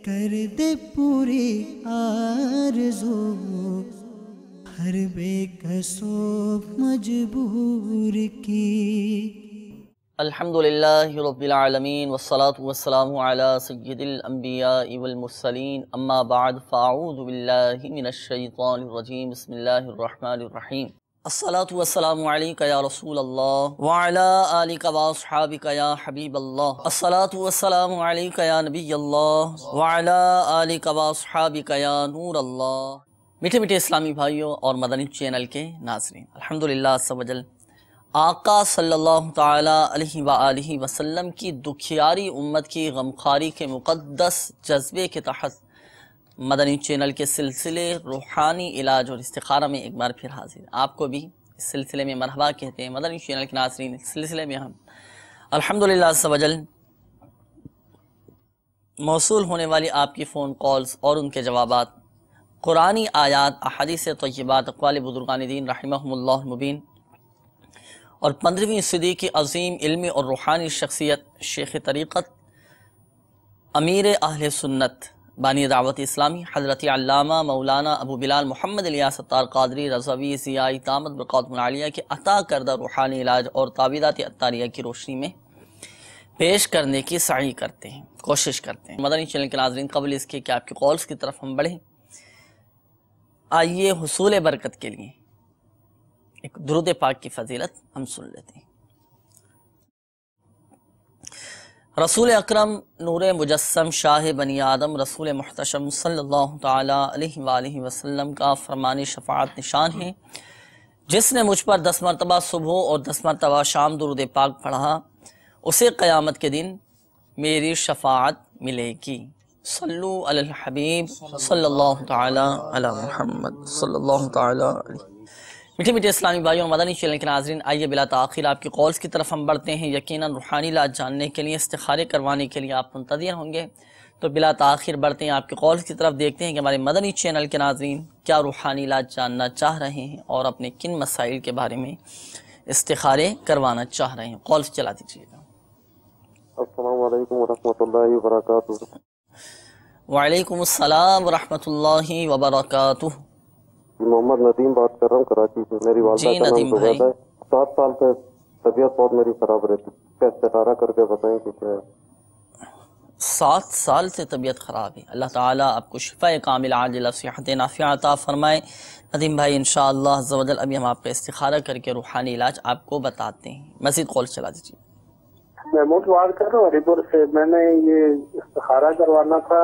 کر دے پوری آرزو ہر بے کسو مجبور کی۔ الحمدللہ رب العالمین والصلاة والسلام علی سید الانبیاء والمرسلین، اما بعد فاعوذ باللہ من الشیطان الرجیم، بسم اللہ الرحمن الرحیم۔ الصلاة والسلام علیکہ یا رسول اللہ وعلی آلک واصحابک یا حبیب اللہ، الصلاة والسلام علیکہ یا نبی اللہ وعلی آلک واصحابک یا نور اللہ۔ میٹھے میٹھے اسلامی بھائیوں اور مدنی چینل کے ناظرین، الحمدللہ عز و جل آقا صلی اللہ تعالی علیہ وآلہ وسلم کی دکھیاری امت کی غمخواری کے مقدس جذبے کے تحت مدنی چینل کے سلسلے روحانی علاج اور استخارہ میں ایک بار پھر حاضر۔ آپ کو بھی اس سلسلے میں مرحبا کہتے ہیں مدنی چینل کے ناظرین۔ اس سلسلے میں ہم الحمدللہ عز و جل موصول ہونے والی آپ کی فون کالز اور ان کے جوابات، قرآنی آیات، احادیث طیبات، اقوال بزرگان دین رحمہم اللہ المبین اور 15ویں صدی کی عظیم علمی اور روحانی شخصیت شیخ طریقت، امیر اہل سنت، بانی دعوت اسلامی، حضرت علامہ مولانا ابو بلال محمد الیاس عطار قادری رضوی ضیائی طامت برقاتم العالیہ کے عطا کردہ روحانی علاج اور تعویذات عطاریہ کی روشنی میں پیش کرنے کی سعی کرتے ہیں، کوشش کرتے ہیں۔ مدنی چینل کے ناظرین، قبل اس کے کہ آپ کی کالز کی طرف ہم بڑھیں، آئیے حصول برکت کے لیے ایک درود پاک کی فضیلت ہم سن لیتے ہیں۔ رسول اکرم نور مجسم شاہ بنی آدم رسول محتشم صلی اللہ تعالی علیہ وآلہ وسلم کا فرمان شفاعت نشان ہے، جس نے مجھ پر 10 مرتبہ صبح اور 10 مرتبہ شام درود پاک پڑھا، اسے قیامت کے دن میری شفاعت ملے گی۔ صلو علی الحبیب صلی اللہ تعالی علی محمد صلی اللہ تعالی علیہ۔ میٹھے میٹھے اسلامی بھائیوں اور مدنی چینل کے ناظرین، آئیے بلا تاخیر آپ کی کالز کی طرف ہم بڑھتے ہیں۔ یقیناً روحانی علاج جاننے کے لیے، استخارے کروانے کے لیے آپ منتظر ہوں گے، تو بلا تاخیر بڑھتے ہیں آپ کی کالز کی طرف، دیکھتے ہیں کہ ہمارے مدنی چینل کے ناظرین کیا روحانی علاج جاننا چاہ رہے ہیں اور اپنے کن مسائل کے بارے میں استخارے کروانا چاہ رہے ہیں۔ کالز چلا دیجیے گا۔ السلام علیکم ورحمۃ اللہ وبرکاتہ۔ وعلیکم السلام ورحمۃ اللہ وبرکاتہ۔ محمد ندیم بات کر رہا ہوں کراچی سے۔ میری والدہ کا نام زبیدہ ہے، 7 سال سے طبیعت بہت میری خراب رہتی ہے، استخارہ کر کے بتائیں کہ کیا ہے۔ 7 سال سے طبیعت خراب ہے، اللہ تعالیٰ آپ کو شفاء کامل عاجلہ صحت نافعہ عطا فرمائے۔ ندیم بھائی انشاءاللہ عز و جل ابھی ہم آپ کا استخارہ کر کے روحانی علاج آپ کو بتاتے ہیں۔ مزید کال چلا دیجیے۔ محمود بات کر رہا ہوں علی پور سے۔ میں نے یہ استخارہ کروانا تھا،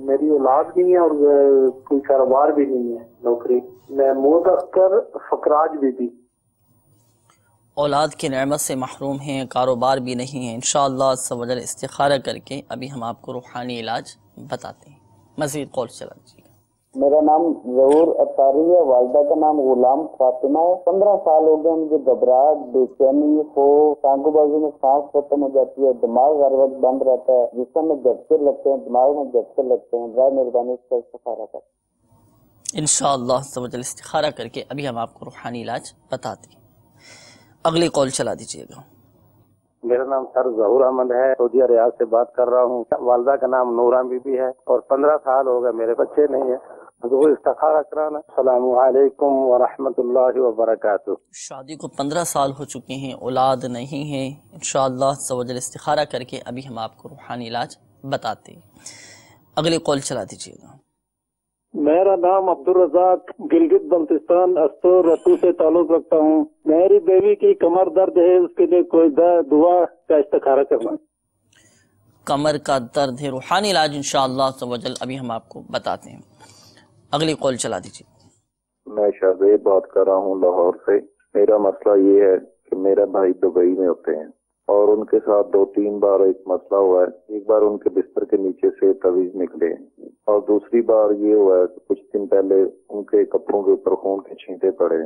میری اولاد نہیں ہے اور کوئی کاروبار بھی نہیں ہے، نوکری۔ محمود اختر فقراج بی بی۔ اولاد کی نعمت سے محروم ہیں، کاروبار بھی نہیں ہے، انشاءاللہ عز و جل استخارہ کر کے ابھی ہم آپ کو روحانی علاج بتاتے ہیں۔ مزید کال چلا دیجیے۔ میرا نام ظہور اطاری ہے، والدہ کا نام غلام فاطمہ ہے۔ 15 سال ہو گئے مجھے گھبراہٹ، بےچینی، خوف، ٹانگوں بازو میں سانس ختم ہو جاتی ہے، دماغ ہر وقت بند رہتا ہے، جسم میں جھٹکے لگتے ہیں، دماغ میں جھٹکے لگتے ہیں۔ برائے مہربانی اس کا استخارہ کر۔ انشاءاللہ عز و جل استخارہ کر کے ابھی ہم آپ کو روحانی علاج بتاتے ہیں۔ اگلی کال چلا دیجیے گا۔ میرا نام سر ظہور احمد ہے، سعودیہ ریاض سے بات کر رہا ہوں۔ والدہ کا نام نورہ بی بی ہے اور 15 سال ہو گئے میرے بچے نہیں ہیں، ظہور استخارہ کرانا۔ السلام علیکم ورحمۃ اللہ وبرکاتہ۔ شادی کو 15 سال ہو چکے ہیں، اولاد نہیں ہے، انشاءاللہ عز و جل استخارہ کر کے ابھی ہم آپ کو روحانی علاج بتاتے ہیں۔ اگلی کال چلا دیجیے گا۔ میرا نام عبدالرزاق گلگت بلتستان استور رتو سے تعلق رکھتا ہوں۔ میری بیوی کی کمر درد ہے، اس کے لیے کوئی دعا کا استخارہ کرنا۔ کمر کا درد ہے، روحانی علاج انشاءاللہ عز و جل ابھی ہم آپ کو بتاتے ہیں۔ اگلی کال چلا دیجیے۔ میں شاہزیب بات کر رہا ہوں لاہور سے۔ میرا مسئلہ یہ ہے کہ میرے بھائی دبئی میں ہوتے ہیں اور ان کے ساتھ 2-3 بار ایک مسئلہ ہوا ہے۔ ایک بار ان کے بستر کے نیچے سے تعویذ نکلے اور دوسری بار یہ ہوا ہے کہ کچھ دن پہلے ان کے کپڑوں کے اوپر خون کے چھینٹے پڑے۔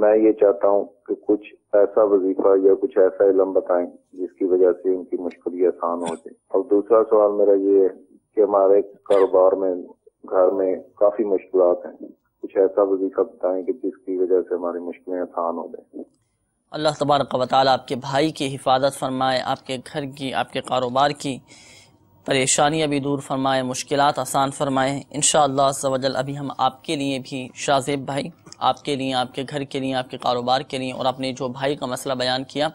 میں یہ چاہتا ہوں کہ کچھ ایسا وظیفہ یا کچھ ایسا علم بتائیں جس کی وجہ سے ان کی مشکل یہ آسان ہو جائے۔ اور دوسرا سوال میرا یہ ہے کہ ہمارے کاروبار میں، گھر میں کافی مشکلات ہیں، کچھ ایسا وظیفہ بتائیں کہ جس کی وجہ سے ہماری مشکلیں آسان ہو جائیں۔ اللہ تبارک و تعالیٰ آپ کے بھائی کی حفاظت فرمائے، آپ کے گھر کی، آپ کے کاروبار کی پریشانیاں بھی دور فرمائے، مشکلات آسان فرمائے انشاءاللہ عز و جل۔ ابھی ہم آپ کے لیے بھی شاہ زیب بھائی، آپ کے لیے، آپ کے گھر کے لیے، آپ کے کاروبار کے لیے، اور اپنے جو بھائی کا مسئلہ بیان کیا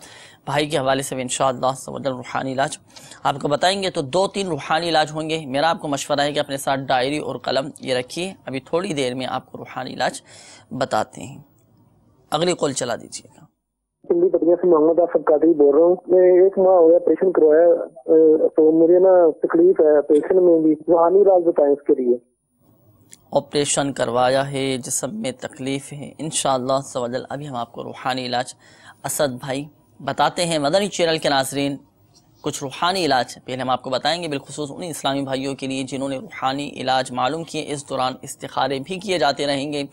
بھائی کے حوالے سے بھی انشاءاللہ عز و جل روحانی علاج آپ کو بتائیں گے۔ تو 2-3 روحانی علاج ہوں گے۔ میرا آپ کو مشورہ ہے کہ اپنے ساتھ ڈائری اور قلم یہ رکھیے، ابھی تھوڑی دیر میں آپ کو روحانی علاج بتاتے ہیں۔ اگلی قول چلا دیجیے گا۔ پنڈی پٹیا سے محمد آصف قادری بول رہا ہوں۔ میں 1 ماہ ہو گیا آپریشن کروایا، تو مجھے نا تکلیف ہے آپریشن میں بھی، روحانی علاج بتائیں اس کے لیے۔ آپریشن کروایا ہے، جسم میں تکلیف ہے، انشاءاللہ عز و جل ابھی ہم آپ کو روحانی علاج اسد بھائی بتاتے ہیں۔ مدنی چینل کے ناظرین، کچھ روحانی علاج پہلے ہم آپ کو بتائیں گے، بالخصوص انہیں اسلامی بھائیوں کے لیے جنہوں نے روحانی علاج معلوم کیے۔ اس دوران استخارے بھی کیے جاتے رہیں گے،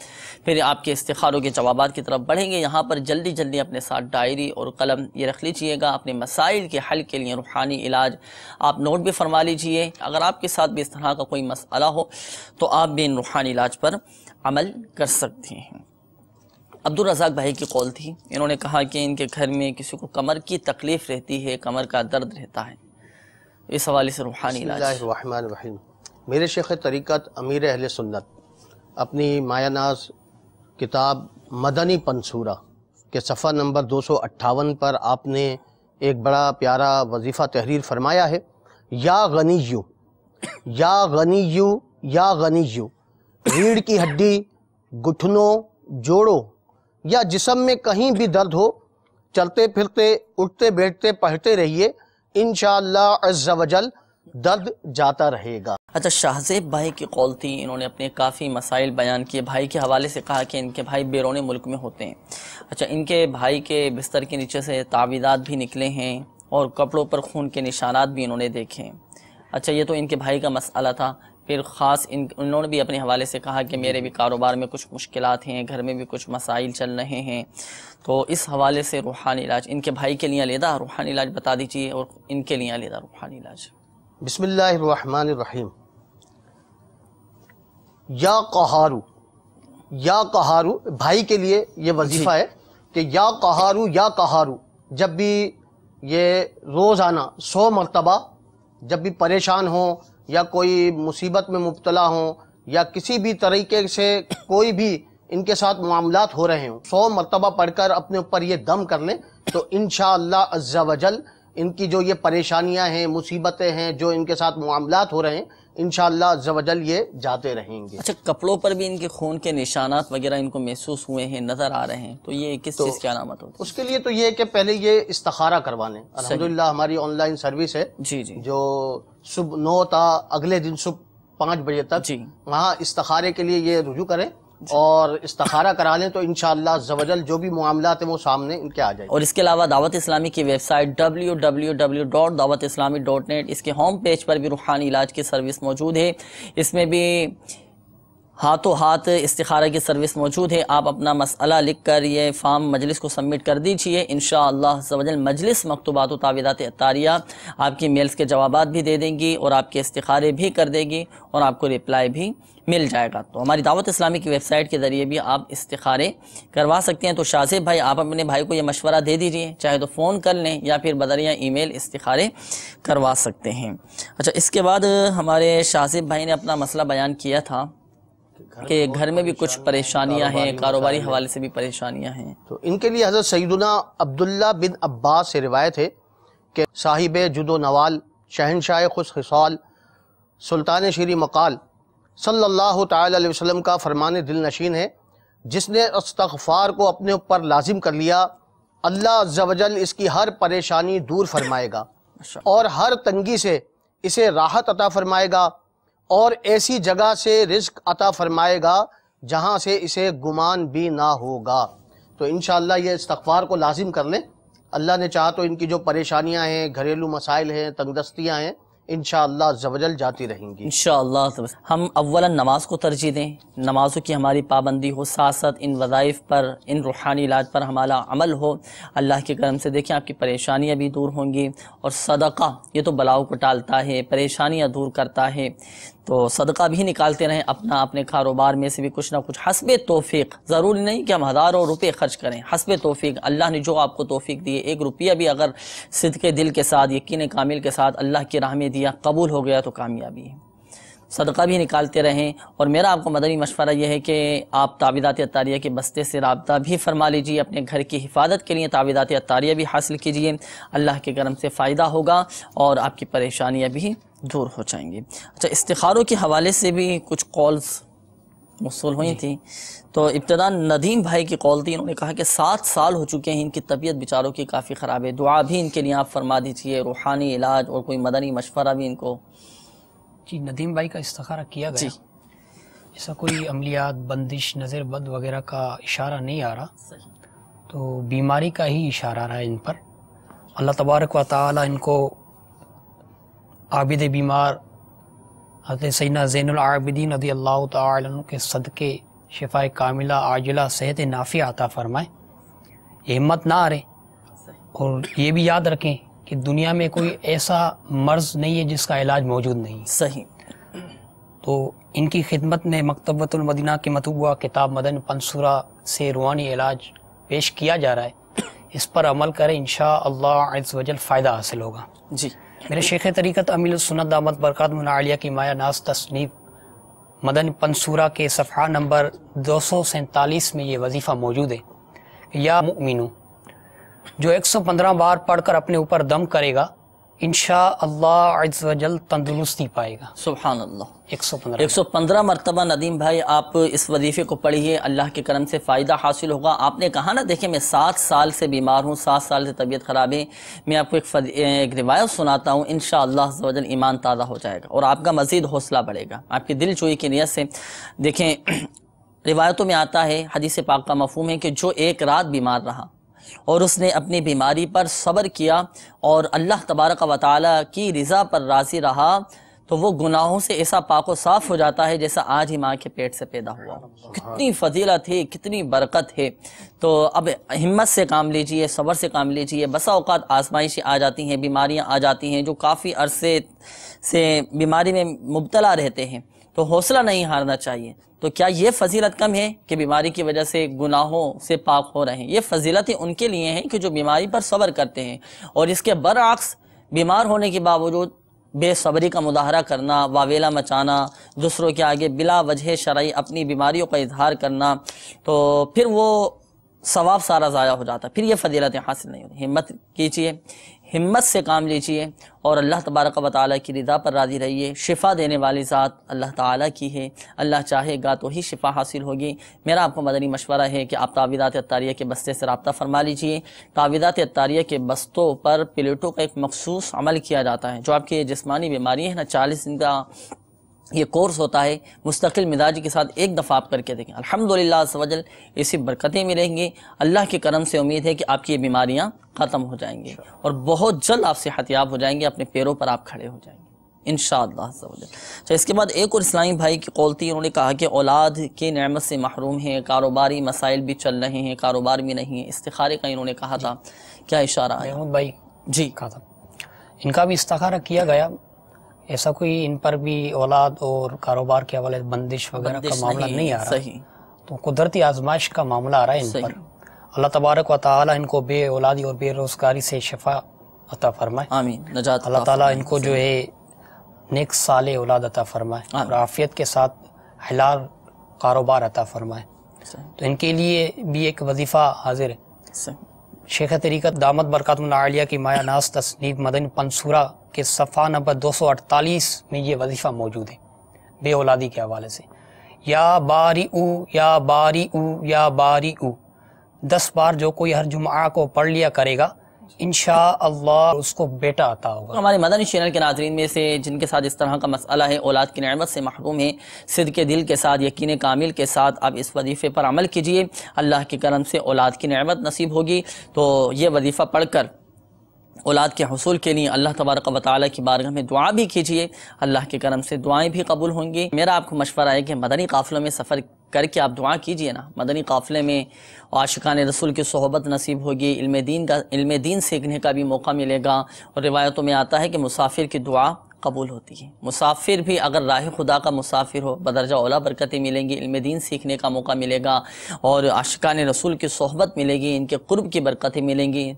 پھر آپ کے استخاروں کے جوابات کی طرف بڑھیں گے۔ یہاں پر جلدی جلدی اپنے ساتھ ڈائری اور قلم یہ رکھ لیجئے گا، اپنے مسائل کے حل کے لیے روحانی علاج آپ نوٹ بھی فرما لیجئے۔ اگر آپ کے ساتھ بھی اس طرح کا کوئی مسئلہ ہو تو آپ بھی ان روحانی علاج پر عمل کر سکتے ہیں۔ عبدالرزاق بھائی کی قول تھی، انہوں نے کہا کہ ان کے گھر میں کسی کو کمر کی تکلیف رہتی ہے، کمر کا درد رہتا ہے، اس حوالے سے روحانی علاج۔ بسم اللہ الرحمن الرحیم۔ میرے شیخ طریقت امیر اہل سنت اپنی مایہ ناز کتاب مدنی پنصورہ کے صفحہ نمبر 258 پر آپ نے ایک بڑا پیارا وظیفہ تحریر فرمایا ہے۔ یا غنیو، یا غنیو، یا غنیو، ریڑھ کی ہڈی، گھٹنوں، جوڑوں یا جسم میں کہیں بھی درد ہو، چلتے پھرتے، اٹھتے بیٹھتے پڑھتے رہیے، انشاءاللہ عز و جل درد جاتا رہے گا۔ اچھا، شاہ زیب بھائی کی قول تھی، انہوں نے اپنے کافی مسائل بیان کیے۔ بھائی کے حوالے سے کہا کہ ان کے بھائی بیرون ملک میں ہوتے ہیں۔ اچھا، ان کے بھائی کے بستر کے نیچے سے تعویذات بھی نکلے ہیں اور کپڑوں پر خون کے نشانات بھی انہوں نے دیکھے ہیں۔ اچھا، یہ تو ان کے بھائی کا مسئلہ تھا۔ پھر خاص انہوں نے بھی اپنے حوالے سے کہا کہ میرے بھی کاروبار میں کچھ مشکلات ہیں، گھر میں بھی کچھ مسائل چل رہے ہیں، تو اس حوالے سے روحانی علاج ان کے بھائی کے لیے علیحدہ روحانی علاج بتا دیجیے اور ان کے لیے علیحدہ روحانی علاج۔ بسم اللہ الرحمن الرحیم۔ یا قہارو، یا قہارو، بھائی کے لیے یہ وظیفہ ہے کہ یا قہارو، یا قہارو، جب بھی یہ روزانہ 100 مرتبہ جب بھی پریشان ہوں یا کوئی مصیبت میں مبتلا ہوں یا کسی بھی طریقے سے کوئی بھی ان کے ساتھ معاملات ہو رہے ہوں، 100 مرتبہ پڑھ کر اپنے اوپر یہ دم کر لیں تو انشاءاللہ عز و جل ان کی جو یہ پریشانیاں ہیں، مصیبتیں ہیں، جو ان کے ساتھ معاملات ہو رہے ہیں، انشاءاللہ عز و جل یہ جاتے رہیں گے۔ اچھا، کپڑوں پر بھی ان کے خون کے نشانات وغیرہ ان کو محسوس ہوئے ہیں، نظر آ رہے ہیں، تو یہ کس چیز کی علامت ہوتی ہے؟ اس کے لیے تو یہ کہ پہلے یہ استخارہ کروانے، الحمدللہ ہماری آن لائن سروس ہے جی جی، جو صبح 9 تا اگلے دن صبح 5 بجے تک، جی، وہاں استخارے کے لیے یہ رجوع کریں اور استخارہ کرا لیں تو انشاءاللہ عز و جل جو بھی معاملات ہیں وہ سامنے ان کے آ جائیں۔ اور اس کے علاوہ دعوت اسلامی کی ویب سائٹ www.dawatislami.net، اس کے ہوم پیج پر بھی روحانی علاج کی سروس موجود ہے، اس میں بھی ہاتھوں ہاتھ استخارہ کی سروس موجود ہے۔ آپ اپنا مسئلہ لکھ کر یہ فارم مجلس کو سبمٹ کر دیجئے، انشاءاللہ عز و جل مجلس مکتوبات و تعویذات عطاریہ آپ کی میلز کے جوابات بھی دے دیں گی اور آپ کے استخارے بھی کر دے گی اور آپ کو ریپلائی بھی مل جائے گا۔ تو ہماری دعوت اسلامی کی ویب سائٹ کے ذریعے بھی آپ استخارے کروا سکتے ہیں۔ تو شاہ زیب بھائی، آپ اپنے بھائی کو یہ مشورہ دے دیجئے، چاہے تو فون کر لیں یا پھر بذریعہ ای میل استخارے کروا سکتے ہیں۔ اچھا، اس کے بعد ہمارے شاہ زیب بھائی نے اپنا مسئلہ بیان کیا تھا کہ گھر میں بھی کچھ پریشانیاں ہیں، کاروباری حوالے سے بھی پریشانیاں ہیں۔ تو ان کے لیے حضرت سیدنا عبداللہ بن عباس سے روایت ہے کہ صاحب جد و نوال، شہنشاہ خوش خصال، سلطان شیریں مقال صلی اللہ تعالی علیہ وسلم کا فرمان دل نشین ہے، جس نے استغفار کو اپنے اوپر لازم کر لیا، اللہ عز و جل اس کی ہر پریشانی دور فرمائے گا اور ہر تنگی سے اسے راحت عطا فرمائے گا اور ایسی جگہ سے رزق عطا فرمائے گا جہاں سے اسے گمان بھی نہ ہوگا۔ تو انشاءاللہ یہ استغفار کو لازم کر لیں، اللہ نے چاہا تو ان کی جو پریشانیاں ہیں، گھریلو مسائل ہیں، تنگ دستیاں ہیں، انشاءاللہ عز و جل جاتی رہیں گی۔ انشاءاللہ ہم اولا نماز کو ترجیح دیں، نمازوں کی ہماری پابندی ہو، ساتھ ساتھ ان وظائف پر، ان روحانی علاج پر ہمارا عمل ہو۔ اللہ کے کرم سے دیکھیں آپ کی پریشانیاں بھی دور ہوں گی، اور صدقہ یہ تو بلاؤں کو ٹالتا ہے، پریشانیاں دور کرتا ہے۔ تو صدقہ بھی نکالتے رہیں، اپنے کاروبار میں سے بھی کچھ نہ کچھ حسب توفیق، ضروری نہیں کہ ہم ہزاروں روپے خرچ کریں، حسب توفیق اللہ نے جو آپ کو توفیق دی ہے، 1 روپیہ بھی اگر صدق دل کے ساتھ، یقین کامل کے ساتھ اللہ کی راہ میں دیا، قبول ہو گیا تو کامیابی ہے۔ صدقہ بھی نکالتے رہیں، اور میرا آپ کو مدنی مشورہ یہ ہے کہ آپ تعویذات عطاریہ کے بستے سے رابطہ بھی فرما لیجیے، اپنے گھر کی حفاظت کے لیے تعویذات عطاریہ بھی حاصل کیجیے، اللہ کے کرم سے فائدہ ہوگا اور آپ کی پریشانیاں بھی دور ہو جائیں گی۔ اچھا، استخاروں کے حوالے سے بھی کچھ کالز موصول ہوئی تھیں، تو ابتدا ندیم بھائی کی کال تھی، انہوں نے کہا کہ 7 سال ہو چکے ہیں، ان کی طبیعت بیچاروں کی کافی خراب ہے، دعا بھی ان کے لیے آپ فرما دیجیے، روحانی علاج اور کوئی مدنی مشورہ بھی ان کو۔ جی، ندیم بھائی کا استخارہ کیا گیا، ایسا کوئی عملیات، بندش، نظر بد وغیرہ کا اشارہ نہیں آ رہا، تو بیماری کا ہی اشارہ آ رہا ہے ان پر۔ اللہ تبارک و تعالی ان کو عابد بیمار حضرت سیدنا زین العابدین رضی اللہ تعالی عنہ کے صدقے شفاء کاملہ عاجلہ صحت نافعہ عطا فرمائے، یہ ہمت نہ ہاریں، اور یہ بھی یاد رکھیں کہ دنیا میں کوئی ایسا مرض نہیں ہے جس کا علاج موجود نہیں۔ صحیح۔ تو ان کی خدمت میں مکتبۃ المدینہ کی مطبوعہ کتاب مدن پنصورہ سے روحانی علاج پیش کیا جا رہا ہے، اس پر عمل کریں، انشاءاللہ عز وجل فائدہ حاصل ہوگا۔ جی، میرے شیخ طریقت امیل السنت دامت برکاتہم العالیہ کی مایہ ناز تصنیف مدن پنصورہ کے صفحہ نمبر 247 میں یہ وظیفہ موجود ہے کہ یا مؤمنو، جو 115 بار پڑھ کر اپنے اوپر دم کرے گا انشاءاللہ عز وجل تندرستی پائے گا۔ سبحان اللہ۔ 115 مرتبہ ندیم بھائی آپ اس وظیفے کو پڑھیے، اللہ کے کرم سے فائدہ حاصل ہوگا۔ آپ نے کہا نا، دیکھیں میں 7 سال سے بیمار ہوں، 7 سال سے طبیعت خراب ہے، میں آپ کو ایک روایت سناتا ہوں، انشاءاللہ عز وجل ایمان تازہ ہو جائے گا اور آپ کا مزید حوصلہ بڑھے گا، آپ کی دل جوئی کی نیت سے۔ دیکھیں روایتوں میں آتا ہے، حدیث پاک کا مفہوم ہے کہ جو 1 رات بیمار رہا اور اس نے اپنی بیماری پر صبر کیا اور اللہ تبارک و تعالی کی رضا پر راضی رہا، تو وہ گناہوں سے ایسا پاک و صاف ہو جاتا ہے جیسا آج ہی ماں کے پیٹ سے پیدا ہوا۔ کتنی فضیلت ہے، کتنی برکت ہے۔ تو اب ہمت سے کام لیجئے، صبر سے کام لیجئے۔ بسا اوقات آزمائشیں آ جاتی ہیں، بیماریاں آ جاتی ہیں، جو کافی عرصے سے بیماری میں مبتلا رہتے ہیں، تو حوصلہ نہیں ہارنا چاہیے۔ تو کیا یہ فضیلت کم ہے کہ بیماری کی وجہ سے گناہوں سے پاک ہو رہے ہیں؟ یہ فضیلتیں ان کے لیے ہیں کہ جو بیماری پر صبر کرتے ہیں، اور اس کے برعکس بیمار ہونے کے باوجود بے صبری کا مظاہرہ کرنا، واویلا مچانا، دوسروں کے آگے بلا وجہ شرعی اپنی بیماریوں کا اظہار کرنا، تو پھر وہ ثواب سارا ضائع ہو جاتا، پھر یہ فضیلتیں حاصل نہیں ہوتی۔ ہمت کیجئے، ہمت سے کام لیجئے اور اللہ تبارک و تعالیٰ کی رضا پر راضی رہیے۔ شفا دینے والی ذات اللہ تعالیٰ کی ہے، اللہ چاہے گا تو ہی شفا حاصل ہوگی۔ میرا آپ کو مدنی مشورہ ہے کہ آپ تعویذات عطاریہ کے بستے سے رابطہ فرما لیجئے۔ تعویذات عطاریہ کے بستوں پر پلیٹوں کا ایک مخصوص عمل کیا جاتا ہے، جو آپ کی جسمانی بیماری ہے نا، 40 دن کا یہ کورس ہوتا ہے، مستقل مزاج کے ساتھ ایک دفعہ آپ کر کے دیکھیں، الحمدللہ عز وجل ایسی برکتیں ملیں گی۔ اللہ کے کرم سے امید ہے کہ آپ کی یہ بیماریاں ختم ہو جائیں گی اور بہت جلد آپ صحت یاب ہو جائیں گے، اپنے پیروں پر آپ کھڑے ہو جائیں گے انشاءاللہ عز وجل۔ اچھا، اس کے بعد ایک اور اسلامی بھائی کی قول تھی، انہوں نے کہا کہ اولاد کی نعمت سے محروم ہیں، کاروباری مسائل بھی چل رہے ہیں، کاروبار بھی نہیں ہے، استخارے کا انہوں نے کہا تھا، کیا اشارہ ہے؟ محمود بھائی جی کہا تھا، ان کا بھی استخارہ کیا گیا، ایسا کوئی ان پر بھی اولاد اور کاروبار کے حوالے بندش وغیرہ کا معاملہ نہیں آ رہا، صحیح، تو قدرتی آزمائش کا معاملہ آ رہا ہے ان پر۔ اللہ تبارک و تعالی ان کو بے اولادی اور بے روزگاری سے شفا عطا فرمائے، آمین، نجات اللہ تعالیٰ ان کو جو ہے نیک صالح اولاد عطا فرمائے اور عافیت کے ساتھ حلال کاروبار عطا فرمائے۔ تو ان کے لیے بھی ایک وظیفہ حاضر ہے، شیخ طریقت دامت برکاتہم العالیہ کی مایہ ناز تصنیف مدنی پنصورہ کے صفحہ نمبر 248 میں یہ وظیفہ موجود ہے، بے اولادی کے حوالے سے۔ یا باری او یا باری او یا باری او 10 بار جو کوئی ہر جمعہ کو پڑھ لیا کرے گا، انشاءاللہ اس کو بیٹا عطا ہوگا۔ ہمارے مدنی چینل کے ناظرین میں سے جن کے ساتھ اس طرح کا مسئلہ ہے، اولاد کی نعمت سے محروم ہے، صدق دل کے ساتھ، یقین کامل کے ساتھ آپ اس وظیفے پر عمل کیجئے، اللہ کے کرم سے اولاد کی نعمت نصیب ہوگی۔ تو یہ وظیفہ پڑھ کر اولاد کے حصول کے لیے اللہ تبارک و تعالیٰ کی بارگاہ میں دعا بھی کیجئے، اللہ کے کرم سے دعائیں بھی قبول ہوں گی۔ میرا آپ کو مشورہ ہے کہ مدنی قافلوں میں سفر کر کے آپ دعا کیجئے نا، مدنی قافلے میں عاشقان رسول کی صحبت نصیب ہوگی، علم دین سیکھنے کا بھی موقع ملے گا، اور روایتوں میں آتا ہے کہ مسافر کی دعا قبول ہوتی ہے۔ مسافر بھی اگر راہ خدا کا مسافر ہو بدرجہ اولا برکتیں ملیں گی، علم دین سیکھنے کا موقع ملے گا اور عاشقان رسول کی صحبت ملے گی، ان کے قرب کی برکتیں ملیں گی۔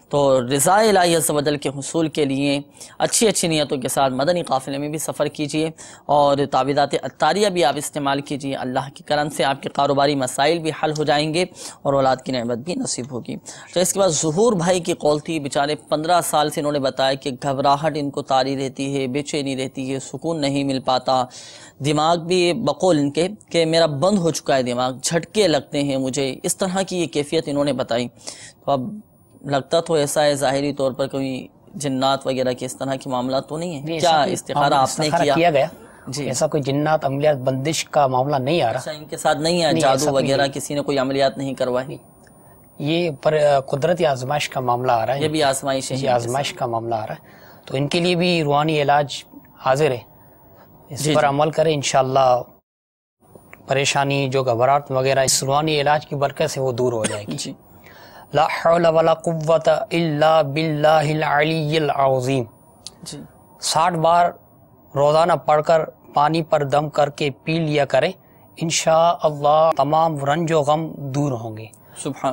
تو رضا الہی عز و جل کے حصول کے لیے اچھی اچھی نیتوں کے ساتھ مدنی قافلے میں بھی سفر کیجئے اور تعویذات عطاریہ بھی آپ استعمال کیجئے۔ اللہ کے کرم سے آپ کے کاروباری مسائل بھی حل ہو جائیں گے اور اولاد کی نعمت بھی نصیب ہوگی۔ تو اس کے بعد ظہور بھائی کی قول تھی، بیچارے 15 سال سے انہوں نے بتایا کہ گھبراہٹ ان کو طاری رہتی ہے، بے چینی رہتی ہے، سکون نہیں مل پاتا، دماغ بھی بقول ان کے کہ میرا بند ہو چکا ہے دماغ، جھٹکے لگتے ہیں مجھے، اس طرح کی یہ کیفیت انہوں نے بتائی۔ تو اب لگتا تو ایسا ہے ظاہری طور پر کوئی جنات وغیرہ کے اس طرح کے معاملات تو نہیں ہیں، کیا استخارہ آپ نے کیا گیا؟ جی ایسا کوئی جنات عملیات بندش کا معاملہ نہیں آ رہا، ان کے ساتھ نہیں ہے، جادو وغیرہ کسی نے کوئی عملیات نہیں کروائے؟ یہ پر قدرتی آزمائش کا معاملہ آ رہا ہے، یہ بھی آزمائش ہے، یہ آزمائش کا معاملہ آ رہا ہے، تو ان کے لیے بھی روحانی علاج حاضر ہے، اس پر عمل کریں انشاءاللہ پریشانی جو گھبراہٹ وغیرہ اس روحانی علاج کی برکت سے وہ دور ہو جائے گی۔ جی لا حول ولا قوت الا باللہ العلی العظیم 60 بار روزانہ پڑھ کر پانی پر دم کر کے پی لیا کریں، انشاءاللہ تمام رنج و غم دور ہوں گے،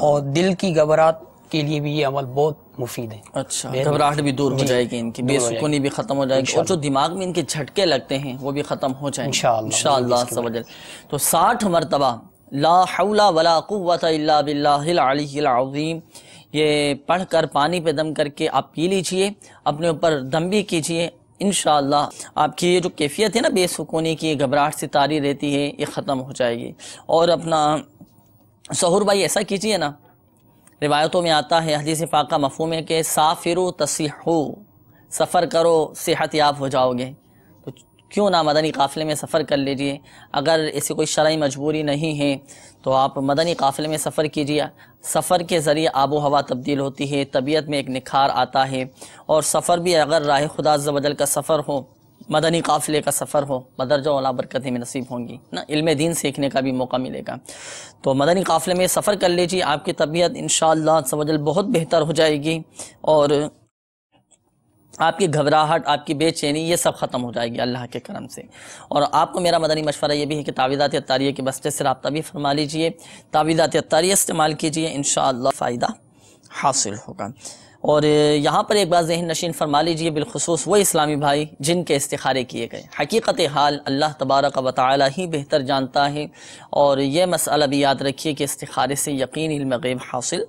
اور دل کی گھبراہٹ کے لیے بھی یہ عمل بہت مفید ہے۔ اچھا، گھبراہٹ بھی دور ہو جائے گی، ان کی بے سکونی بھی ختم ہو جائے گی، اور جو دماغ میں ان کے جھٹکے لگتے ہیں وہ بھی ختم ہو جائیں گے انشاءاللہ عز و جل۔ تو 60 مرتبہ لا حول ولا قوت الا باللہ العلی العظیم یہ پڑھ کر پانی پہ دم کر کے آپ پی لیجئے، اپنے اوپر دم بھی کیجئے، انشاءاللہ آپ کی یہ جو کیفیت ہے نا بے سکونی کی، گھبراہٹ سے طاری رہتی ہے، یہ ختم ہو جائے گی۔ اور اپنا سحور بھائی ایسا کیجئے نا، روایتوں میں آتا ہے، حدیث پاک کا مفہوم ہے کہ سافروا تصیحوا، سفر کرو صحت یاب ہو جاؤ گے، تو کیوں نہ مدنی قافلے میں سفر کر لیجئے۔ اگر ایسی کوئی شرعی مجبوری نہیں ہے تو آپ مدنی قافلے میں سفر کیجئے۔ سفر کے ذریعے آب و ہوا تبدیل ہوتی ہے، طبیعت میں ایک نکھار آتا ہے، اور سفر بھی اگر راہ خدا عز و جل کا سفر ہو، مدنی قافلے کا سفر ہو، بدرجہ اولا برکتیں میں نصیب ہوں گی نا، علم دین سیکھنے کا بھی موقع ملے گا۔ تو مدنی قافلے میں سفر کر لیجیے، آپ کی طبیعت انشاءاللہ عز و جل بہت بہتر ہو جائے گی، اور آپ کی گھبراہٹ، آپ کی بے چینی، یہ سب ختم ہو جائے گی اللہ کے کرم سے۔ اور آپ کو میرا مدنی مشورہ یہ بھی ہے کہ تعویذات عطاریہ کے بستے سے رابطہ بھی فرما لیجئے، تعویذات عطاریہ استعمال کیجئے، انشاءاللہ فائدہ حاصل ہوگا۔ اور یہاں پر ایک بات ذہن نشین فرما لیجئے، بالخصوص وہ اسلامی بھائی جن کے استخارے کیے گئے، حقیقت حال اللہ تبارک و تعالی ہی بہتر جانتا ہے، اور یہ مسئلہ بھی یاد رکھیے کہ استخارے سے یقین علم غیب حاصل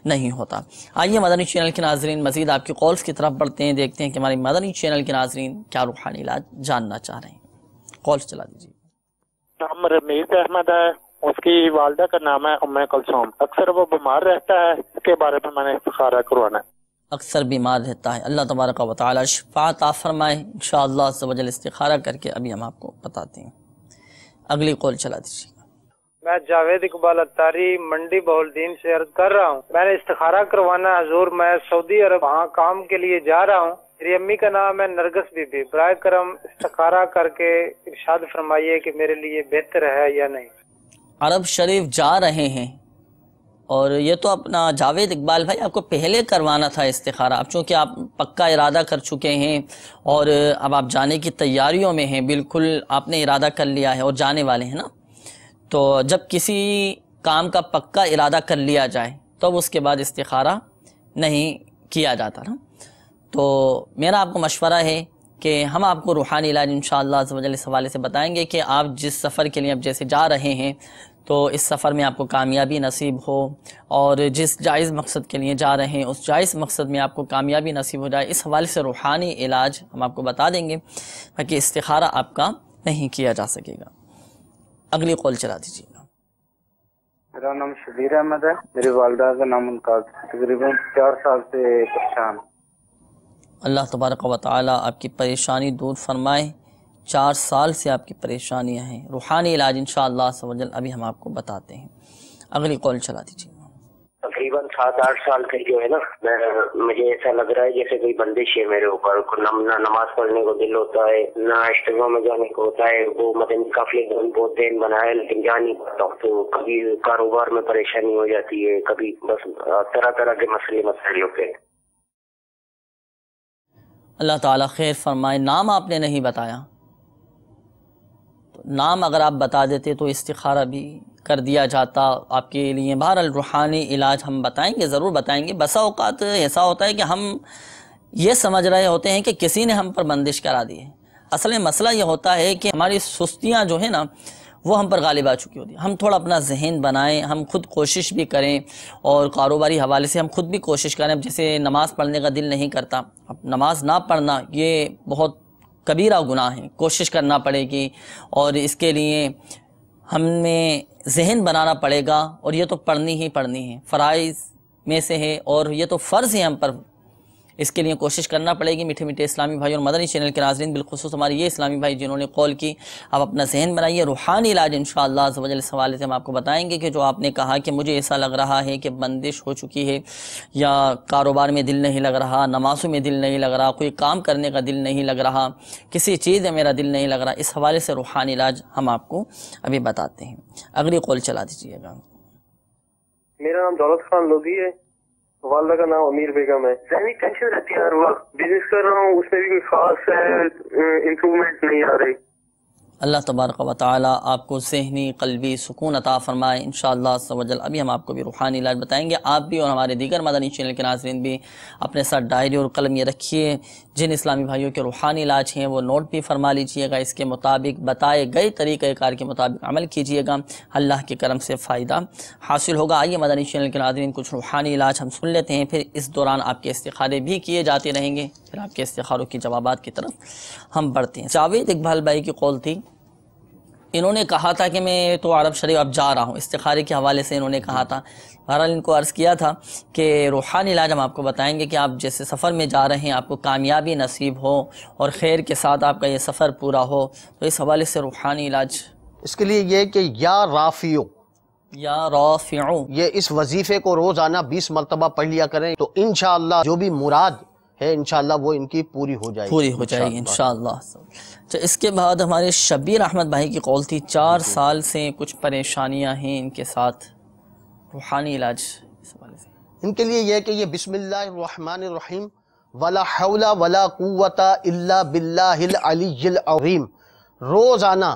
نہیں ہوتا۔ آئیے مدنی چینل کے ناظرین مزید آپ کی کالز کی طرف بڑھتے ہیں، دیکھتے ہیں کہ ہمارے مدنی چینل کے ناظرین کیا روحانی علاج جاننا چاہ رہے ہیں۔ کالز چلا دیجیے۔ نام رمیز احمد ہے، اس کی والدہ کا نام ہے ام کلثوم، اکثر وہ بیمار رہتا ہے، اس کے بارے میں میں نے استخارہ کروانا ہے۔ اکثر بیمار رہتا ہے، اللہ تبارک و تعالی شفا عطا فرمائے انشاءاللہ عز و جل۔ استخارہ کر کے ابھی ہم آپ کو بتاتے ہیں۔ اگلی کال چلا دیجیے۔ میں جاوید اقبال اتاری منڈی بہلدین سے عرض کر رہا ہوں، میں نے استخارہ کروانا ہے حضور، میں سعودی عرب وہاں کام کے لیے جا رہا ہوں، میری امی کا نام ہے نرگس بی بی، برائے کرم استخارہ کر کے ارشاد فرمائیے کہ میرے لیے بہتر ہے یا نہیں۔ عرب شریف جا رہے ہیں، اور یہ تو اپنا جاوید اقبال بھائی آپ کو پہلے کروانا تھا استخارہ، اب چونکہ آپ پکا ارادہ کر چکے ہیں اور اب آپ جانے کی تیاریوں میں ہیں، بالکل آپ نے ارادہ کر لیا ہے اور جانے والے ہیں نا، تو جب کسی کام کا پکا ارادہ کر لیا جائے تو اس کے بعد استخارہ نہیں کیا جاتا نا۔ تو میرا آپ کو مشورہ ہے کہ ہم آپ کو روحانی علاج انشاءاللہ عز و جل اس حوالے سے بتائیں گے کہ آپ جس سفر کے لیے اب جیسے جا رہے ہیں تو اس سفر میں آپ کو کامیابی نصیب ہو، اور جس جائز مقصد کے لیے جا رہے ہیں اس جائز مقصد میں آپ کو کامیابی نصیب ہو جائے، اس حوالے سے روحانی علاج ہم آپ کو بتا دیں گے، تاکہ استخارہ آپ کا نہیں کیا جا سکے گا۔ اگلی قول چلا دیجیے گا۔ میرا نام شبیر احمد ہے، میری والدہ کا نام منقاذ، تقریباً 4 سال سے پریشان۔ اللہ تبارک و تعالی آپ کی پریشانی دور فرمائے۔ 4 سال سے آپ کی پریشانیاں ہیں، روحانی علاج انشاءاللہ عز و جل ابھی ہم آپ کو بتاتے ہیں۔ اگلی کال چلا دیجیے۔ تقریباً 7-8 سال سے جو ہے نا، مجھے ایسا لگ رہا ہے جیسے کوئی بندش ہے میرے اوپر، نہ نماز پڑھنے کو دل ہوتا ہے، نہ اجتماع میں جانے کو ہوتا ہے، وہ مدنی قافلے بہت دین بنایا لیکن جا نہیں پاتا، تو کبھی کاروبار میں پریشانی ہو جاتی ہے، کبھی بس طرح طرح کے مسائل ہوتے ہیں۔ اللہ تعالیٰ خیر فرمائے۔ نام آپ نے نہیں بتایا، تو نام اگر آپ بتا دیتے تو استخارہ بھی کر دیا جاتا آپ کے لیے۔ بہرحال روحانی علاج ہم بتائیں گے، ضرور بتائیں گے۔ بسا اوقات ایسا ہوتا ہے کہ ہم یہ سمجھ رہے ہوتے ہیں کہ کسی نے ہم پر بندش کرا دی ہے۔ اصل میں مسئلہ یہ ہوتا ہے کہ ہماری سستیاں جو ہیں نا وہ ہم پر غالب آ چکی ہوتی ہیں۔ ہم تھوڑا اپنا ذہن بنائیں، ہم خود کوشش بھی کریں، اور کاروباری حوالے سے ہم خود بھی کوشش کریں۔ اب جیسے نماز پڑھنے کا دل نہیں کرتا، اب نماز نہ پڑھنا یہ بہت کبیرہ گناہ ہے، کوشش کرنا پڑے گی، اور اس کے لیے ہمیں ذہن بنانا پڑے گا، اور یہ تو پڑھنی ہی پڑھنی ہے، فرائض میں سے ہے، اور یہ تو فرض ہے ہم پر۔ اس کے لیے کوشش کرنا پڑے گی۔ میٹھے میٹھے اسلامی بھائی اور مدنی چینل کے ناظرین، بالخصوص ہمارے یہ اسلامی بھائی جنہوں نے کال کی، آپ اپنا ذہن بنائیے۔ روحانی علاج انشاءاللہ عز و جل اس حوالے سے ہم آپ کو بتائیں گے کہ جو آپ نے کہا کہ مجھے ایسا لگ رہا ہے کہ بندش ہو چکی ہے، یا کاروبار میں دل نہیں لگ رہا، نمازوں میں دل نہیں لگ رہا، کوئی کام کرنے کا دل نہیں لگ رہا، کسی چیز میں میرا دل نہیں لگ رہا، اس حوالے سے روحانی علاج ہم آپ کو ابھی بتاتے ہیں۔ اگلی کال چلا دیجیے گا۔ میرا نام دولت خان لودھی ہے، والدہ کا نام امیر بیگم ہے۔ ذہنی ٹینشن رہتی ہے ہر وقت، بزنس کر رہا ہوں، اس میں بھی کوئی خاص امپرومنٹ نہیں آ رہی۔ اللہ تبارک و تعالی آپ کو ذہنی قلبی سکون عطا فرمائے انشاءاللہ عز و جل۔ ابھی ہم آپ کو بھی روحانی علاج بتائیں گے۔ آپ بھی اور ہمارے دیگر مدنی چینل کے ناظرین بھی اپنے ساتھ ڈائری اور قلم یہ رکھیے، جن اسلامی بھائیوں کے روحانی علاج ہیں وہ نوٹ بھی فرما لیجئے گا، اس کے مطابق بتائے گئے طریقہ کار کے مطابق عمل کیجئے گا، اللہ کے کرم سے فائدہ حاصل ہوگا۔ آئیے مدنی چینل کے ناظرین کچھ روحانی علاج ہم سن لیتے ہیں، پھر اس دوران آپ کے استخارے بھی کیے جاتے رہیں گے، پھر آپ کے استخاروں کی جوابات کی طرف ہم بڑھتے ہیں۔ جاوید اقبال بھائی کی قول تھی، انہوں نے کہا تھا کہ میں تو عرب شریف اب جا رہا ہوں، استخارے کے حوالے سے انہوں نے کہا تھا۔ بہرحال ان کو عرض کیا تھا کہ روحانی علاج ہم آپ کو بتائیں گے کہ آپ جیسے سفر میں جا رہے ہیں، آپ کو کامیابی نصیب ہو اور خیر کے ساتھ آپ کا یہ سفر پورا ہو، تو اس حوالے سے روحانی علاج اس کے لیے یہ کہ یا رافعو، یا رافعو، یہ اس وظیفے کو روزانہ 20 مرتبہ پڑھ لیا کریں تو انشاءاللہ جو بھی مراد ہے انشاءاللہ وہ ان کی پوری ہو جائے گی انشاءاللہ۔ اچھا، اس کے بعد ہمارے شبیر احمد بھائی کی قول تھی، 4 سال سے کچھ پریشانیاں ہیں ان کے ساتھ، روحانی علاج اس حوالے سے ان کے لیے یہ کہ یہ بسم اللہ الرحمن الرحیم ولا حول ولا قوت الا باللہ العلی العظیم روزانہ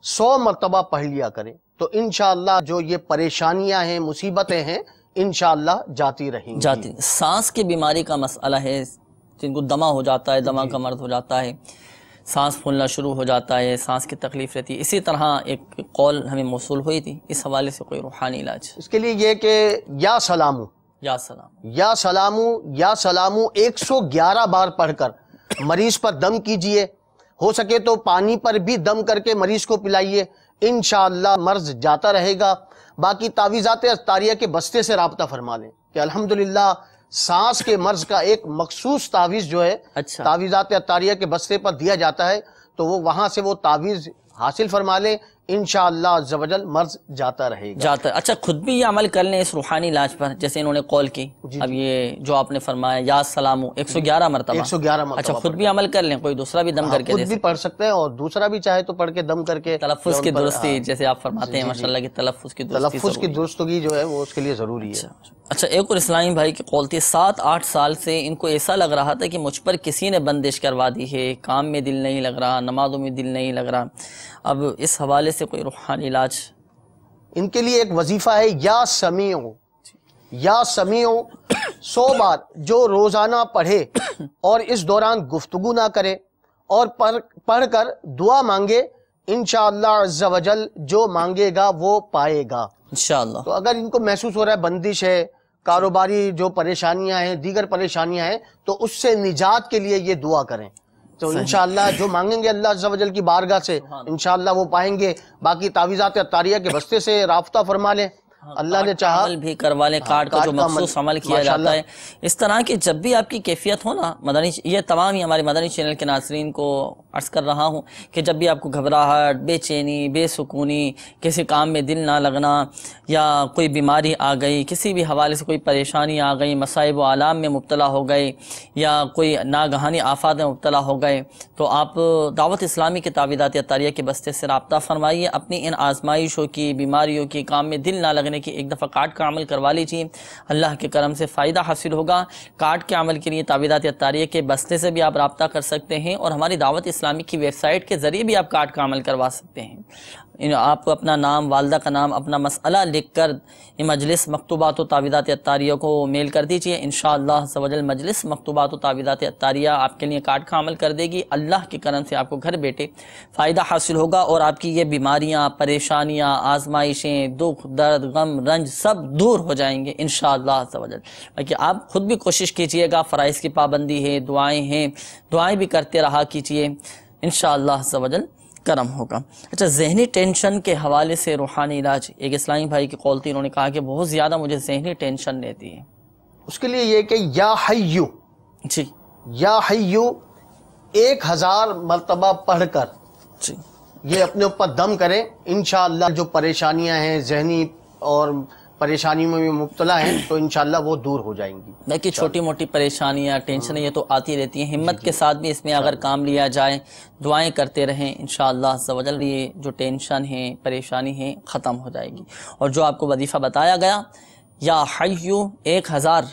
100 مرتبہ پڑھ لیا کریں تو انشاءاللہ جو یہ پریشانیاں ہیں، مصیبتیں ہیں، انشاءاللہ جاتی رہیں گی۔ سانس کی بیماری کا مسئلہ ہے، جن کو دمہ ہو جاتا ہے، دمہ کا مرض ہو جاتا ہے، سانس پھولنا شروع ہو جاتا ہے، سانس کی تکلیف رہتی ہے، اسی طرح ایک قول ہمیں موصول ہوئی تھی، اس حوالے سے کوئی روحانی علاج؟ اس کے لیے یہ کہ یا سلامو، یا سلام، یا سلامو، یا سلامو 111 بار پڑھ کر مریض پر دم کیجئے، ہو سکے تو پانی پر بھی دم کر کے مریض کو پلائیے، انشاءاللہ مرض جاتا رہے گا۔ باقی تعویذات اطاریہ کے بستے سے رابطہ فرما لیں کہ الحمدللہ سانس کے مرض کا ایک مخصوص تعویذ جو ہے تعویذات اطاریہ کے بستے پر دیا جاتا ہے، تو وہ وہاں سے وہ تعویذ حاصل فرما لیں، انشاءاللہ عز و جل مرض جاتا رہے گا۔ اچھا، خود بھی یہ عمل کر لیں اس روحانی علاج پر، جیسے انہوں نے قول کی، اب یہ جو آپ نے فرمایا یا سلامو 111 مرتبہ، 111 مرتبہ، اچھا خود بھی عمل کر لیں، کوئی دوسرا بھی دم کر کے خود بھی پڑھ سکتے ہیں اور دوسرا بھی چاہے تو پڑھ کے دم کر کے تلفظ کی درستی، جیسے آپ فرماتے ہیں ماشاءاللہ کی تلفظ کی درستگی جو ہے وہ اس کے لیے ضروری ہے۔ اچھا، ایک اور اسلامی بھائی کی قول تھی، 7-8 سال سے ان کو ایسا لگ رہا تھا کہ مجھ پر کسی نے بندش کروا دی ہے، کام میں دل نہیں لگ رہا، نمازوں میں دل نہیں لگ رہا، اب اس حوالے سے کوئی روحانی علاج؟ ان کے لیے ایک وظیفہ ہے یا سمیع، یا سمیع 100 بار جو روزانہ پڑھے اور اس دوران گفتگو نہ کرے اور پڑھ کر دعا مانگے، انشاءاللہ عز و جل جو مانگے گا وہ پائے گا انشاءاللہ۔ تو اگر ان کو محسوس ہو رہا ہے بندش ہے، کاروباری جو پریشانیاں ہیں، دیگر پریشانیاں ہیں، تو اس سے نجات کے لیے یہ دعا کریں، تو انشاءاللہ جو مانگیں گے اللہ عز و جل کی بارگاہ سے انشاءاللہ وہ پائیں گے۔ باقی تعویذات اطاریہ کے بستے سے رابطہ فرما لیں، اللہ نے چاہا عمل بھی کروا لیں، کارڈ کا جو مخصوص عمل کیا جاتا ہے، اس طرح کی جب بھی آپ کی کیفیت ہو نا مدنی، یہ تمام ہی ہمارے مدنی چینل کے ناظرین کو عرض کر رہا ہوں کہ جب بھی آپ کو گھبراہٹ، بے چینی، بے سکونی، کسی کام میں دل نہ لگنا، یا کوئی بیماری آ گئی، کسی بھی حوالے سے کوئی پریشانی آ گئی، مصائب و آلام میں مبتلا ہو گئے، یا کوئی ناگہانی آفات میں مبتلا ہو گئے، تو آپ دعوت اسلامی کے تعویذات اطاریہ کے بستے سے رابطہ فرمائیے، اپنی ان آزمائشوں کی، بیماریوں کی، کام میں دل نہ لگنے مہینے کی ایک دفعہ کارڈ کا عمل کروا لیجیے، اللہ کے کرم سے فائدہ حاصل ہوگا۔ کارڈ کے عمل کے لیے تعویذات عطاریہ کے بستے سے بھی آپ رابطہ کر سکتے ہیں، اور ہماری دعوت اسلامی کی ویب سائٹ کے ذریعے بھی آپ کارڈ کا عمل کروا سکتے ہیں۔ آپ اپنا نام، والدہ کا نام، اپنا مسئلہ لکھ کر مجلس مکتوبات و تعویذات عطاریہ کو میل کر دیجئے، انشاءاللہ عز و جل مجلس مکتوبات و تعویذات عطاریہ آپ کے لیے کارڈ کا عمل کر دے گی۔ اللہ کے کرم سے آپ کو گھر بیٹھے فائدہ حاصل ہوگا، اور آپ کی یہ بیماریاں، پریشانیاں، آزمائشیں، دکھ، درد، غم، رنج سب دور ہو جائیں گے انشاءاللہ عز و جل۔ باقی آپ خود بھی کوشش کیجئے گا، فرائض کی پابندی ہے، دعائیں ہیں، دعائیں بھی کرتے رہا کیجئے، انشاءاللہ عز و جل کرم ہوگا۔ اچھا، ذہنی ٹینشن کے حوالے سے روحانی علاج، ایک اسلامی بھائی کی قول تھی، انہوں نے کہا کہ بہت زیادہ مجھے ذہنی ٹینشن رہتی ہے۔ اس کے لیے یہ کہ یا حیو، جی، یا حیو 1000 مرتبہ پڑھ کر جی یہ اپنے اوپر دم کریں، انشاءاللہ جو پریشانیاں ہیں ذہنی اور پریشانی میں مبتلا ہیں تو انشاءاللہ وہ دور ہو جائیں گی۔ دیکھیے چھوٹی موٹی پریشانیاں، ٹینشنیں یہ تو آتی رہتی ہیں، ہمت کے ساتھ بھی اس میں اگر کام لیا جائے، دعائیں کرتے رہیں، انشاءاللہ عز و جل یہ جو ٹینشن ہے، پریشانی ہے، ختم ہو جائے گی۔ اور جو آپ کو وظیفہ بتایا گیا یا حیو 1000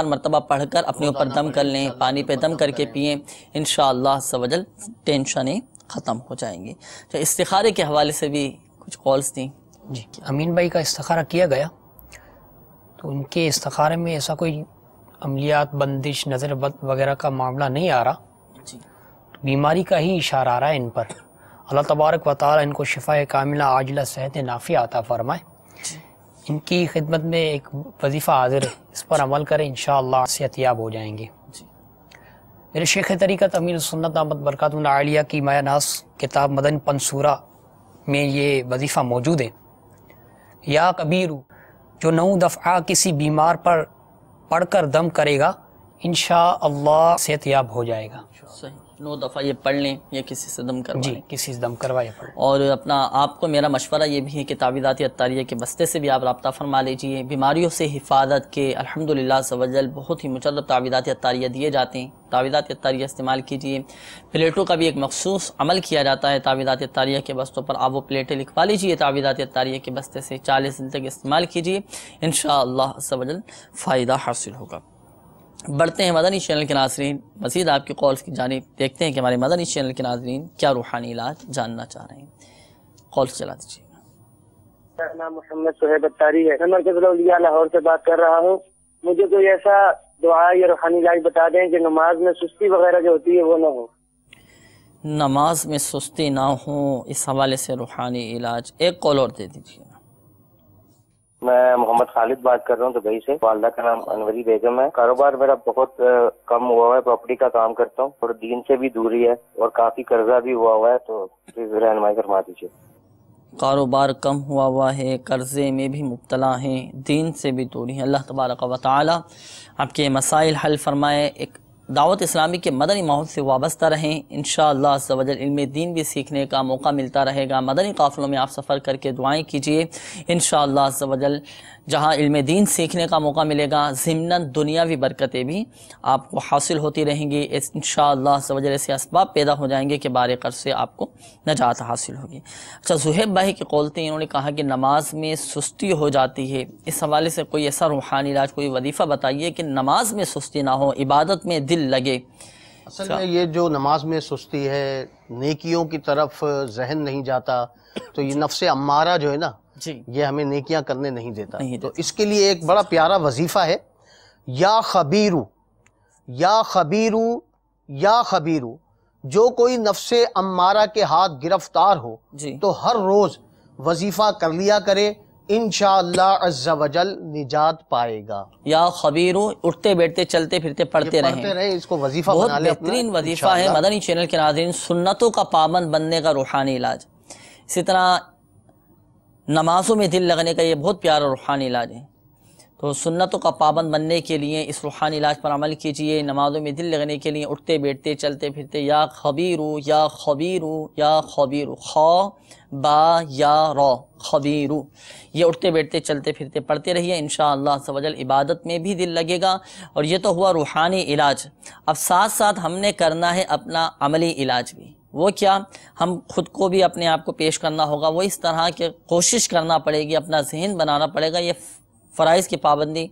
مرتبہ پڑھ کر اپنے اوپر دم کر لیں، پانی پہ دم کر کے پئیں، انشاءاللہ عز و جل ٹینشنیں ختم ہو جائیں گی۔ تو استخارے کے حوالے سے بھی کچھ کالز تھیں۔ جی، امین بھائی کا استخارہ کیا گیا تو ان کے استخارے میں ایسا کوئی عملیات، بندش، نظر بد وغیرہ کا معاملہ نہیں آ رہا، بیماری کا ہی اشارہ آ رہا ہے ان پر۔ اللہ تبارک و تعالی ان کو شفا کاملہ عاجلہ صحت نافعہ عطا فرمائے۔ ان کی خدمت میں ایک وظیفہ حاضر ہے، اس پر عمل کریں، انشاءاللہ صحت یاب ہو جائیں گے۔ میرے شیخ طریقت امین سنت احمد برکاتہ العالیہ کی مایہ ناز کتاب مدنی پنصورہ میں یہ وظیفہ موجود ہے۔ یا کبیرو، جو 9 دفعہ کسی بیمار پر پڑھ کر دم کرے گا انشاءاللہ صحت یاب ہو جائے گا۔ صحیح، 9 دفعہ یہ پڑھ لیں یا کسی سے دم کروائیں۔ جی، کسی سے دم کروائے پڑھ۔ اور اپنا آپ کو میرا مشورہ یہ بھی ہے کہ تعویذات عطاریہ کے بستے سے بھی آپ رابطہ فرما لیجئے۔ بیماریوں سے حفاظت کے الحمدللہ عز و جل بہت ہی مجرب تعویذات عطاریہ دیے جاتے ہیں، تعویذات عطاریہ استعمال کیجئے۔ پلیٹوں کا بھی ایک مخصوص عمل کیا جاتا ہے تعویذات عطاریہ کے بستوں پر، آپ وہ پلیٹیں لکھوا لیجئے تعویذات عطاریہ کے بستے سے، 40 دن تک استعمال کیجئے، انشاءاللہ عز و جل فائدہ حاصل ہوگا۔ بڑھتے ہیں مدنی چینل کے ناظرین، مزید آپ کی کالز کی جانب، دیکھتے ہیں کہ ہمارے مدنی چینل کے ناظرین کیا روحانی علاج جاننا چاہ رہے ہیں۔ کالز چلا دیجیے گا۔ میرا نام محمد صہیب اتاری ہے، میں مرکز الاولیاء لاہور سے بات کر رہا ہوں۔ مجھے کوئی ایسا دعا یا روحانی علاج بتا دیں کہ نماز میں سستی وغیرہ جو ہوتی ہے وہ نہ ہو۔ نماز میں سستی نہ ہو، اس حوالے سے روحانی علاج، ایک کال اور دے دیجیے گا۔ میں محمد خالد بات کر رہا ہوں دبئی سے، والدہ کا نام انوری بیگم ہے۔ کاروبار میرا بہت کم ہوا ہے، پراپرٹی کا کام کرتا ہوں اور دین سے بھی دوری ہے اور کافی قرضہ بھی ہوا ہے، تو پلیز رہنمائی فرما دیجیے۔ کاروبار کم ہوا ہے، قرضے میں بھی مبتلا ہیں، دین سے بھی دوری ہے، اللہ تبارک و تعالی آپ کے مسائل حل فرمائے۔ ایک دعوت اسلامی کے مدنی ماحول سے وابستہ رہیں، انشاءاللہ عز و جل علم دین بھی سیکھنے کا موقع ملتا رہے گا۔ مدنی قافلوں میں آپ سفر کر کے دعائیں کیجئے، انشاءاللہ عز و جل جہاں علم دین سیکھنے کا موقع ملے گا، ضمناً دنیاوی برکتیں بھی آپ کو حاصل ہوتی رہیں گی۔ انشاءاللہ عز و جل ایسے اسباب پیدا ہو جائیں گے کہ بار قرض سے آپ کو نجات حاصل ہوگی۔ اچھا، زہیب بھائی کی قول تھی، انہوں نے کہا کہ نماز میں سستی ہو جاتی ہے، اس حوالے سے کوئی ایسا روحانی علاج، کوئی وظیفہ بتائیے کہ نماز میں سستی نہ ہو، عبادت میں دل لگے۔ اصل میں یہ جو نماز میں سستی ہے، نیکیوں کی طرف ذہن نہیں جاتا، تو یہ نفس امارہ جو ہے نا، یہ ہمیں نیکیاں کرنے نہیں دیتا۔ تو اس کے لیے ایک بڑا پیارا وظیفہ ہے، یا خبیرو، یا خبیرو، یا خبیرو۔ جو کوئی نفس امارہ کے ہاتھ گرفتار ہو تو ہر روز وظیفہ کر لیا کرے، انشاءاللہ عز و جل نجات پائے گا۔ یا خبیرو، اٹھتے بیٹھتے چلتے پھرتے پڑھتے رہیں، اس کو وظیفہ بہت بنا لیں۔ بہترین وظیفہ ہے مدنی چینل کے ناظرین، سنتوں کا پابند بننے کا روحانی علاج۔ اسی طرح نمازوں میں دل لگنے کا یہ بہت پیارا روحانی علاج ہے۔ تو سنتوں کا پابند بننے کے لیے اس روحانی علاج پر عمل کیجئے۔ نمازوں میں دل لگنے کے لیے اٹھتے بیٹھتے چلتے پھرتے یا خبیرو، یا خبیرو، یا خبیرو، خا با یا را، خبیرو، یہ اٹھتے بیٹھتے چلتے پھرتے پڑھتے رہیے، انشاءاللہ عز و جل عبادت میں بھی دل لگے گا۔ اور یہ تو ہوا روحانی علاج، اب ساتھ ساتھ ہم نے کرنا ہے اپنا عملی علاج بھی۔ وہ کیا؟ ہم خود کو بھی اپنے آپ کو پیش کرنا ہوگا، وہ اس طرح کہ کوشش کرنا پڑے گی، اپنا ذہن بنانا پڑے گا۔ یہ فرائض کی پابندی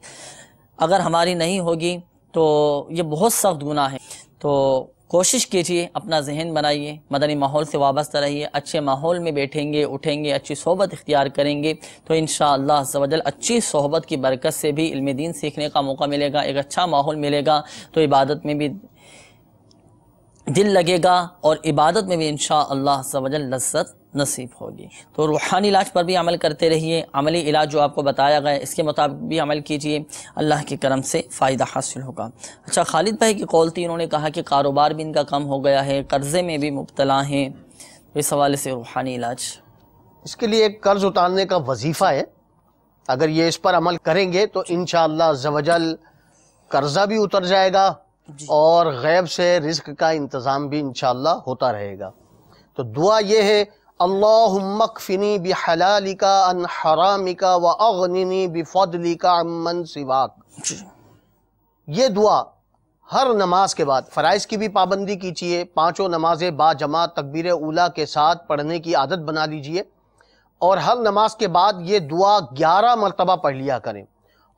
اگر ہماری نہیں ہوگی تو یہ بہت سخت گناہ ہے۔ تو کوشش کیجئے، اپنا ذہن بنائیے، مدنی ماحول سے وابستہ رہیے، اچھے ماحول میں بیٹھیں گے، اٹھیں گے، اچھی صحبت اختیار کریں گے تو انشاءاللہ عز و جل اچھی صحبت کی برکت سے بھی علم دین سیکھنے کا موقع ملے گا، ایک اچھا ماحول ملے گا تو عبادت میں بھی دل لگے گا اور عبادت میں بھی انشاءاللہ عز و جل لذت نصیب ہوگی۔ تو روحانی علاج پر بھی عمل کرتے رہیے، عملی علاج جو آپ کو بتایا گیا اس کے مطابق بھی عمل کیجئے، اللہ کے کرم سے فائدہ حاصل ہوگا۔ اچھا، خالد بھائی کی قول تھی، انہوں نے کہا کہ کاروبار بھی ان کا کم ہو گیا ہے، قرضے میں بھی مبتلا ہیں، اس حوالے سے روحانی علاج۔ اس کے لیے ایک قرض اتارنے کا وظیفہ ہے، اگر یہ اس پر عمل کریں گے تو انشاءاللہ عز و جل قرضہ بھی اتر جائے گا اور غیب سے رزق کا انتظام بھی انشاءاللہ ہوتا رہے گا۔ تو دعا یہ ہے، اللہم اکفنی بحلالک عن حرامک واغننی بفضلک عمن سواک۔ یہ دعا ہر نماز کے بعد، فرائض کی بھی پابندی کیجیے، پانچوں نمازیں با جماعت تکبیر اولیٰ کے ساتھ پڑھنے کی عادت بنا لیجئے، اور ہر نماز کے بعد یہ دعا 11 مرتبہ پڑھ لیا کریں،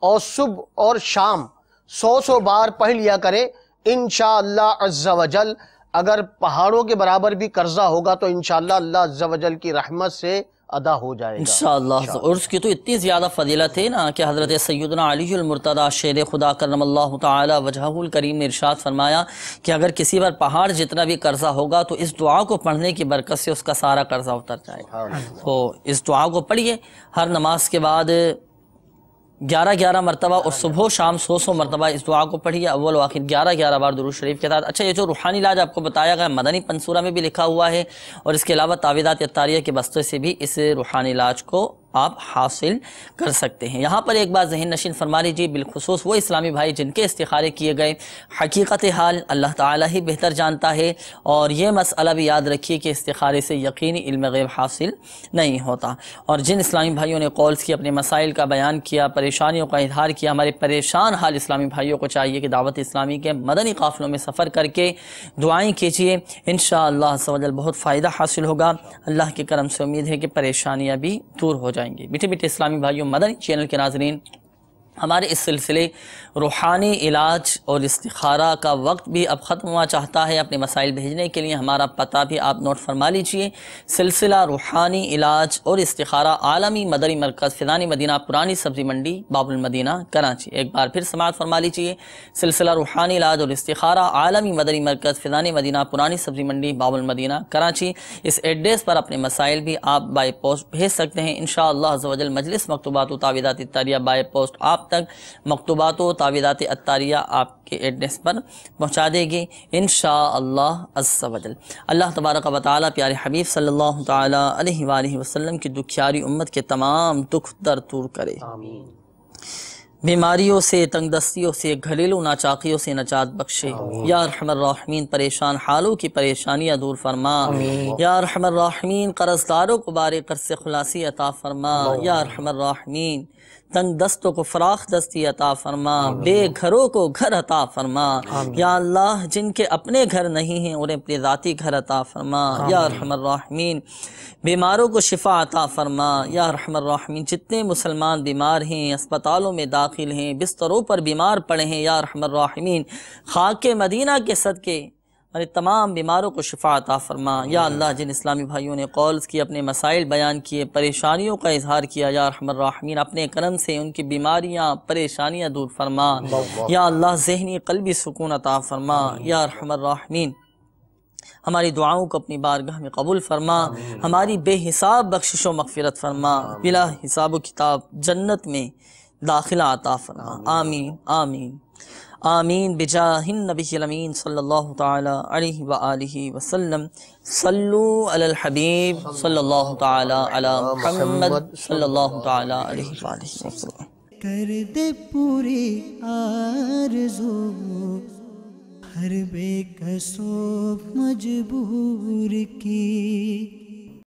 اور صبح اور شام 100 بار پڑھ لیا کریں۔ انشاءاللہ عز و جل اگر پہاڑوں کے برابر بھی قرضہ ہوگا تو انشاءاللہ اللہ عز و جل کی رحمت سے ادا ہو جائے گا انشاءاللہ۔ اور اس کی تو اتنی زیادہ فضیلت ہے نا کہ حضرت سیدنا علی المرتضیٰ شیر خدا کرم اللہ تعالی وجہہ الکریم نے ارشاد فرمایا کہ اگر کسی پر پہاڑ جتنا بھی قرضہ ہوگا تو اس دعا کو پڑھنے کی برکت سے اس کا سارا قرضہ اتر جائے گا۔ تو اس دعا کو پڑھیے ہر نماز کے بعد 11 مرتبہ، اور صبح و شام 100 مرتبہ اس دعا کو پڑھیے، اول و آخر 11 بار درود شریف کے ساتھ۔ اچھا، یہ جو روحانی علاج آپ کو بتایا گیا مدنی پنصورہ میں بھی لکھا ہوا ہے، اور اس کے علاوہ تعویذات اطاریہ کے بستے سے بھی اس روحانی علاج کو آپ حاصل کر سکتے ہیں۔ یہاں پر ایک بات ذہن نشین فرما لیجیے، بالخصوص وہ اسلامی بھائی جن کے استخارے کیے گئے، حقیقت حال اللہ تعالیٰ ہی بہتر جانتا ہے، اور یہ مسئلہ بھی یاد رکھیے کہ استخارے سے یقینی علم غیب حاصل نہیں ہوتا۔ اور جن اسلامی بھائیوں نے قولز کی، اپنے مسائل کا بیان کیا، پریشانیوں کا اظہار کیا، ہمارے پریشان حال اسلامی بھائیوں کو چاہیے کہ دعوت اسلامی کے مدنی قافلوں میں سفر کر کے دعائیں کیجیے، انشاءاللہ عز و جل بہت فائدہ حاصل ہوگا۔ اللہ کے کرم سے امید ہے کہ پریشانیاں بھی دور ہو جائیں گی۔ بیٹے اسلامی بھائیوں، مدنی چینل کے ناظرین، ہمارے اس سلسلے روحانی علاج اور استخارہ کا وقت بھی اب ختم ہوا چاہتا ہے۔ اپنے مسائل بھیجنے کے لیے ہمارا پتہ بھی آپ نوٹ فرما لیجئے، سلسلہ روحانی علاج اور استخارہ، عالمی مدنی مرکز فیضان مدینہ، پرانی سبزی منڈی، باب المدینہ، کراچی۔ ایک بار پھر سماعت فرما لیجئے، سلسلہ روحانی علاج اور استخارہ، عالمی مدنی مرکز فیضان مدینہ، پرانی سبزی منڈی، باب المدینہ، کراچی۔ اس ایڈریس پر اپنے مسائل بھی آپ بائی پوسٹ بھیج سکتے ہیں۔ انشاءاللہ عز و جل مجلس مکتوبات و تعویذات اطاریہ بائی پوسٹ آپ تک مکتوبات و تعویذات اطاریہ آپ کے ایڈریس پر پہنچا دے گی انشاءاللہ عز و جل۔ اللہ تبارک و تعالی پیارے حبیب صلی اللہ تعالی علیہ وآلہ وسلم کی دکھیاری امت کے تمام دکھ درد دور کرے، بیماریوں سے، تنگ دستیوں سے، گھریلو ناچاقیوں سے نجات بخشے۔ یا ارحم الراحمین، پریشان حالوں کی پریشانیاں دور فرما۔ یا ارحم الراحمین، قرض داروں کو بارے قرض سے خلاصی عطا فرما۔ یا ارحم الراحمین، تنگ دستوں کو فراخ دستی عطا فرما، بے گھروں کو گھر عطا فرما۔ یا اللہ، جن کے اپنے گھر نہیں ہیں انہیں اپنے ذاتی گھر عطا فرما۔ یا ارحم الراحمین، بیماروں کو شفا عطا فرما۔ یا ارحم الراحمین، جتنے مسلمان بیمار ہیں، اسپتالوں میں داخل ہیں، بستروں پر بیمار پڑے ہیں، یا ارحم الراحمین، خاک مدینہ کے صدقے ہمارے تمام بیماروں کو شفا عطا فرما۔ یا اللہ، جن اسلامی بھائیوں نے قولز کی، اپنے مسائل بیان کیے، پریشانیوں کا اظہار کیا، یا ارحم الراحمین، اپنے کرم سے ان کی بیماریاں، پریشانیاں دور فرما۔ یا اللہ، ذہنی قلبی سکون عطا فرما۔ یا ارحم الراحمین، ہماری دعاؤں کو اپنی بارگاہ میں قبول فرما، ہماری بے حساب بخشش و مغفرت فرما، بلا حساب و کتاب جنت میں داخلہ عطا فرما۔ آمین آمین آمین بجاہ النبی الامین صلی اللہ تعالی علیہ وآلہ وسلم۔ صلو علی الحبیب صلی اللہ تعالی علی محمد صلی اللہ تعالی علیہ وآلہ وسلم۔ کر دے پوری آرزو ہر بے کسو مجبور کی۔